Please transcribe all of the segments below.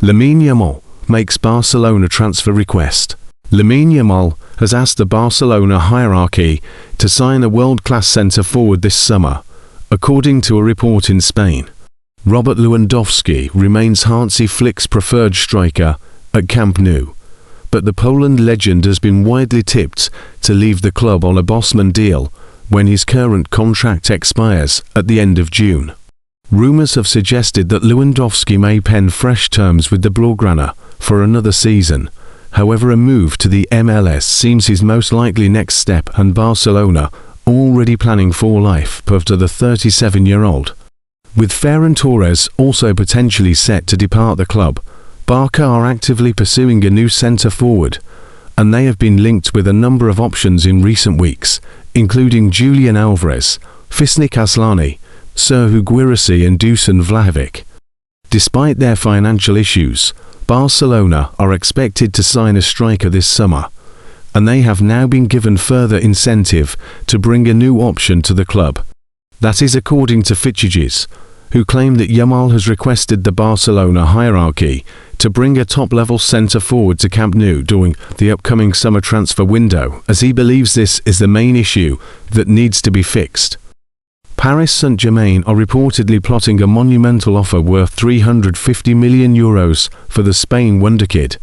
Lamine Yamal makes Barcelona transfer request. Lamine Yamal has asked the Barcelona hierarchy to sign a world-class centre-forward this summer, according to a report in Spain. Robert Lewandowski remains Hansi Flick's preferred striker at Camp Nou, but the Poland legend has been widely tipped to leave the club on a Bosman deal when his current contract expires at the end of June. Rumours have suggested that Lewandowski may pen fresh terms with the Blaugrana for another season. However, a move to the MLS seems his most likely next step, and Barcelona already planning for life after the 37-year-old. With Ferran Torres also potentially set to depart the club, Barca are actively pursuing a new centre-forward, and they have been linked with a number of options in recent weeks, including Julian Alvarez, Fisnik Aslani, Serhou Guirassy and Dusan Vlahovic. Despite their financial issues, Barcelona are expected to sign a striker this summer, and they have now been given further incentive to bring a new option to the club. That is according to Fitchages, who claim that Yamal has requested the Barcelona hierarchy to bring a top-level centre-forward to Camp Nou during the upcoming summer transfer window, as he believes this is the main issue that needs to be fixed. Paris Saint-Germain are reportedly plotting a monumental offer worth €350 million for the Spain wonderkid,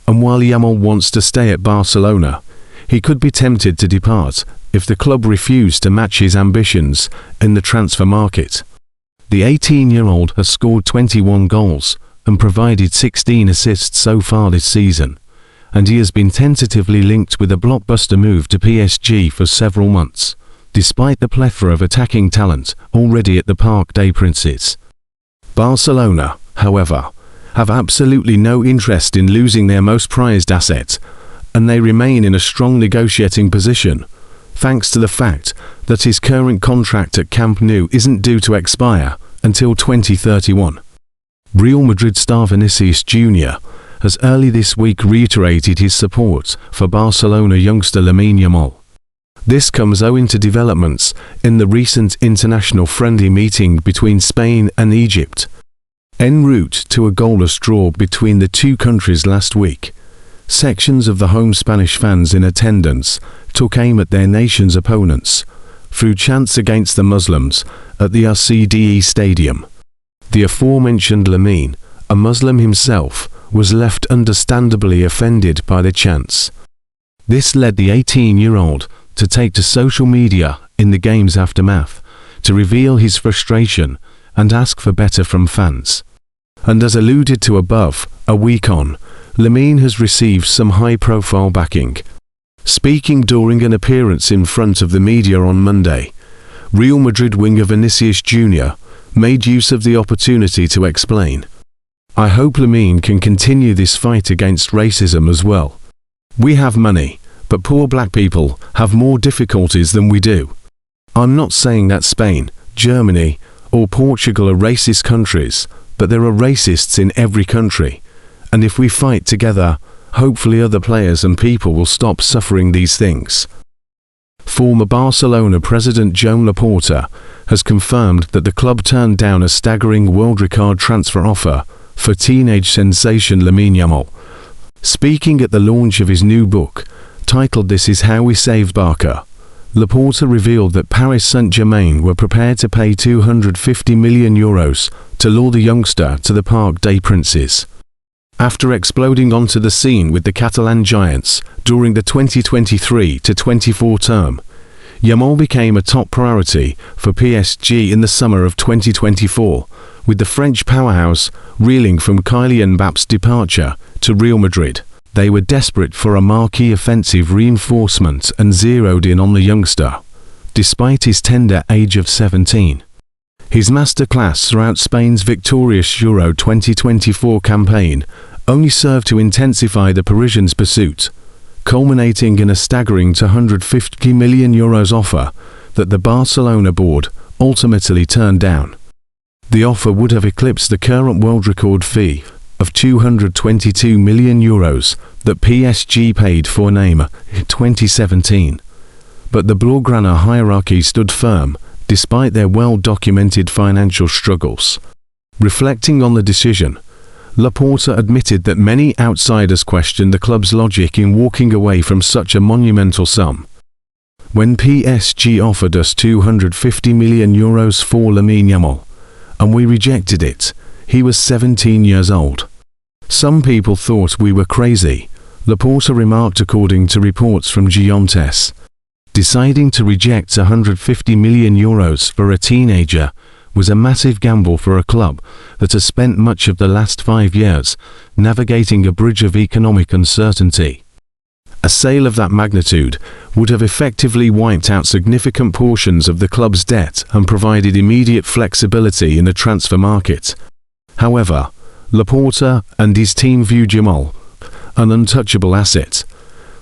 and while Yamal wants to stay at Barcelona, he could be tempted to depart if the club refused to match his ambitions in the transfer market. The 18-year-old has scored 21 goals and provided 16 assists so far this season, and he has been tentatively linked with a blockbuster move to PSG for several months, despite the plethora of attacking talent already at the Parc des Princes. Barcelona, however, have absolutely no interest in losing their most prized asset, and they remain in a strong negotiating position, thanks to the fact that his current contract at Camp Nou isn't due to expire until 2031. Real Madrid star Vinicius Jr. has early this week reiterated his support for Barcelona youngster Lamine Yamal. This comes owing to developments in the recent international friendly meeting between Spain and Egypt, en route to a goalless draw between the two countries last week. Sections of the home Spanish fans in attendance took aim at their nation's opponents through chants against the Muslims at the RCDE Stadium. The aforementioned Lamine, a Muslim himself, was left understandably offended by the chants. This led the 18-year-old to take to social media in the game's aftermath to reveal his frustration and ask for better from fans. And as alluded to above, a week on, Lamine has received some high-profile backing. Speaking during an appearance in front of the media on Monday, Real Madrid winger Vinicius Jr. made use of the opportunity to explain, "I hope Lamine can continue this fight against racism as well. We have money, but poor black people have more difficulties than we do. I'm not saying that Spain, Germany, or Portugal are racist countries, but there are racists in every country, and if we fight together, hopefully other players and people will stop suffering these things." Former Barcelona president Joan Laporta has confirmed that the club turned down a staggering world-record transfer offer for teenage sensation Lamine Yamal. Speaking at the launch of his new book, titled "This Is How We Saved Barca," Laporta revealed that Paris Saint-Germain were prepared to pay €250 million to lure the youngster to the Parc des Princes. After exploding onto the scene with the Catalan giants during the 2023-24 term, Yamal became a top priority for PSG in the summer of 2024, with the French powerhouse reeling from Kylian Mbappe's departure to Real Madrid. They were desperate for a marquee offensive reinforcement and zeroed in on the youngster, despite his tender age of 17. His masterclass throughout Spain's victorious Euro 2024 campaign only served to intensify the Parisians' pursuit, culminating in a staggering €250 million offer that the Barcelona board ultimately turned down. The offer would have eclipsed the current world record fee of €222 million that PSG paid for Neymar in 2017. But the Blaugrana hierarchy stood firm despite their well-documented financial struggles. Reflecting on the decision, Laporta admitted that many outsiders questioned the club's logic in walking away from such a monumental sum. When PSG offered us €250 million for Lamine Yamal, and we rejected it, he was 17 years old. Some people thought we were crazy, Laporta remarked according to reports from Giantes. Deciding to reject €150 million for a teenager was a massive gamble for a club that has spent much of the last 5 years navigating a bridge of economic uncertainty. A sale of that magnitude would have effectively wiped out significant portions of the club's debt and provided immediate flexibility in the transfer market. However, Laporta and his team view Yamal, an untouchable asset,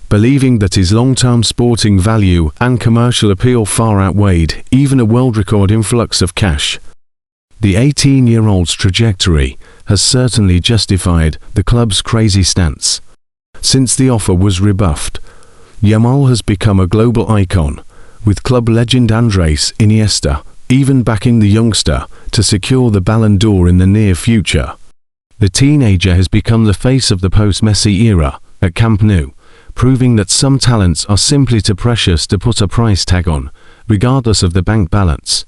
believing that his long-term sporting value and commercial appeal far outweighed even a world-record influx of cash. The 18-year-old's trajectory has certainly justified the club's crazy stance. Since the offer was rebuffed, Yamal has become a global icon, with club legend Andres Iniesta even backing the youngster to secure the Ballon d'Or in the near future. The teenager has become the face of the post-Messi era at Camp Nou, proving that some talents are simply too precious to put a price tag on, regardless of the bank balance.